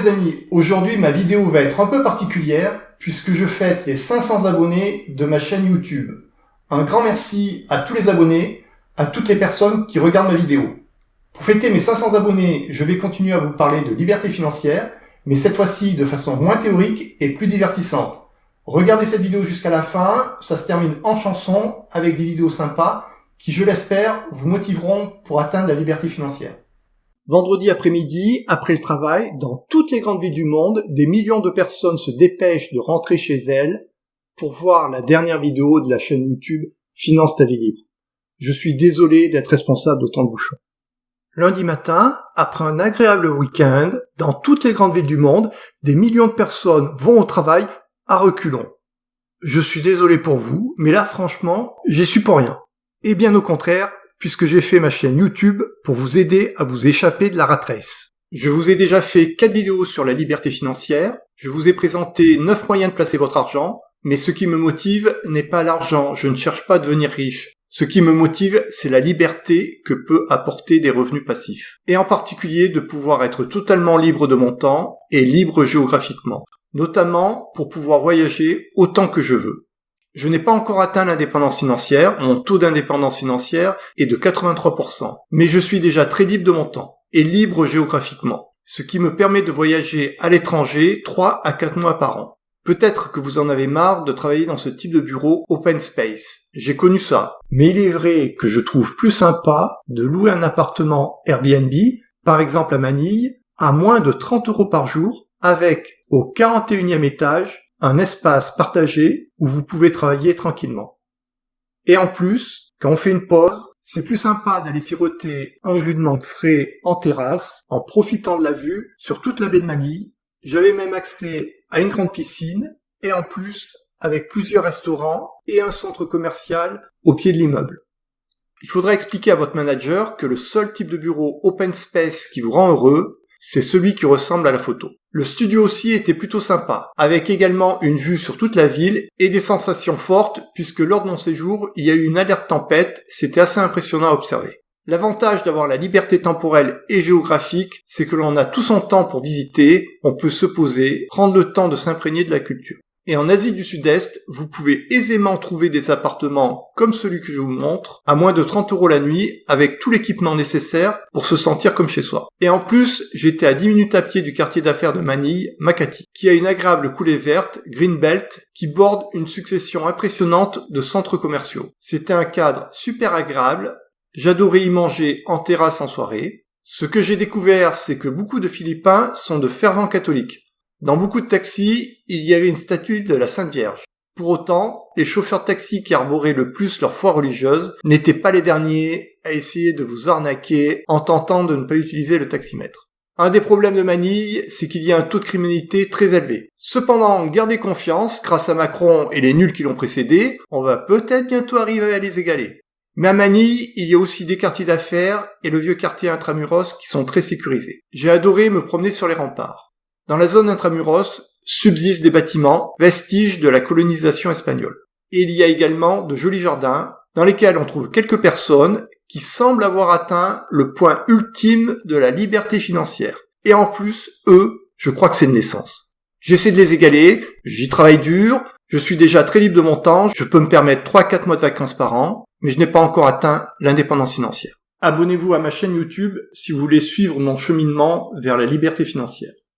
les amis, aujourd'hui ma vidéo va être un peu particulière puisque je fête les 500 abonnés de ma chaîne YouTube. Un grand merci à tous les abonnés, à toutes les personnes qui regardent ma vidéo. Pour fêter mes 500 abonnés, je vais continuer à vous parler de liberté financière, mais cette fois-ci de façon moins théorique et plus divertissante. Regardez cette vidéo jusqu'à la fin, ça se termine en chanson avec des vidéos sympas qui, je l'espère, vous motiveront pour atteindre la liberté financière. Vendredi après-midi, après le travail, dans toutes les grandes villes du monde, des millions de personnes se dépêchent de rentrer chez elles pour voir la dernière vidéo de la chaîne YouTube Finance ta vie libre. Je suis désolé d'être responsable d'autant de bouchons. Lundi matin, après un agréable week-end, dans toutes les grandes villes du monde, des millions de personnes vont au travail à reculons. Je suis désolé pour vous, mais là franchement, j'y suis pour rien. Et bien au contraire, puisque j'ai fait ma chaîne YouTube pour vous aider à vous échapper de la rat race. Je vous ai déjà fait 4 vidéos sur la liberté financière, je vous ai présenté 9 moyens de placer votre argent, mais ce qui me motive n'est pas l'argent, je ne cherche pas à devenir riche. Ce qui me motive, c'est la liberté que peut apporter des revenus passifs. Et en particulier de pouvoir être totalement libre de mon temps et libre géographiquement. Notamment pour pouvoir voyager autant que je veux. Je n'ai pas encore atteint l'indépendance financière, mon taux d'indépendance financière est de 83%, mais je suis déjà très libre de mon temps, et libre géographiquement, ce qui me permet de voyager à l'étranger 3 à 4 mois par an. Peut-être que vous en avez marre de travailler dans ce type de bureau open space, j'ai connu ça, mais il est vrai que je trouve plus sympa de louer un appartement Airbnb, par exemple à Manille, à moins de 30 € par jour, avec au 41e étage, un espace partagé où vous pouvez travailler tranquillement. Et en plus, quand on fait une pause, c'est plus sympa d'aller siroter un jus de mangue frais en terrasse, en profitant de la vue sur toute la baie de Manille. J'avais même accès à une grande piscine, et en plus, avec plusieurs restaurants et un centre commercial au pied de l'immeuble. Il faudra expliquer à votre manager que le seul type de bureau open space qui vous rend heureux, c'est celui qui ressemble à la photo. Le studio aussi était plutôt sympa, avec également une vue sur toute la ville et des sensations fortes puisque lors de mon séjour, il y a eu une alerte tempête, c'était assez impressionnant à observer. L'avantage d'avoir la liberté temporelle et géographique, c'est que l'on a tout son temps pour visiter, on peut se poser, prendre le temps de s'imprégner de la culture. Et en Asie du Sud-Est, vous pouvez aisément trouver des appartements comme celui que je vous montre, à moins de 30 € la nuit, avec tout l'équipement nécessaire pour se sentir comme chez soi. Et en plus, j'étais à 10 minutes à pied du quartier d'affaires de Manille, Makati, qui a une agréable coulée verte, Greenbelt, qui borde une succession impressionnante de centres commerciaux. C'était un cadre super agréable, j'adorais y manger en terrasse en soirée. Ce que j'ai découvert, c'est que beaucoup de Philippins sont de fervents catholiques. Dans beaucoup de taxis, il y avait une statue de la Sainte Vierge. Pour autant, les chauffeurs de taxi qui arboraient le plus leur foi religieuse n'étaient pas les derniers à essayer de vous arnaquer en tentant de ne pas utiliser le taximètre. Un des problèmes de Manille, c'est qu'il y a un taux de criminalité très élevé. Cependant, gardez confiance, grâce à Macron et les nuls qui l'ont précédé, on va peut-être bientôt arriver à les égaler. Mais à Manille, il y a aussi des quartiers d'affaires et le vieux quartier intramuros qui sont très sécurisés. J'ai adoré me promener sur les remparts. Dans la zone intramuros subsistent des bâtiments, vestiges de la colonisation espagnole. Et il y a également de jolis jardins, dans lesquels on trouve quelques personnes qui semblent avoir atteint le point ultime de la liberté financière. Et en plus, eux, je crois que c'est de naissance. J'essaie de les égaler, j'y travaille dur, je suis déjà très libre de mon temps, je peux me permettre 3-4 mois de vacances par an, mais je n'ai pas encore atteint l'indépendance financière. Abonnez-vous à ma chaîne YouTube si vous voulez suivre mon cheminement vers la liberté financière.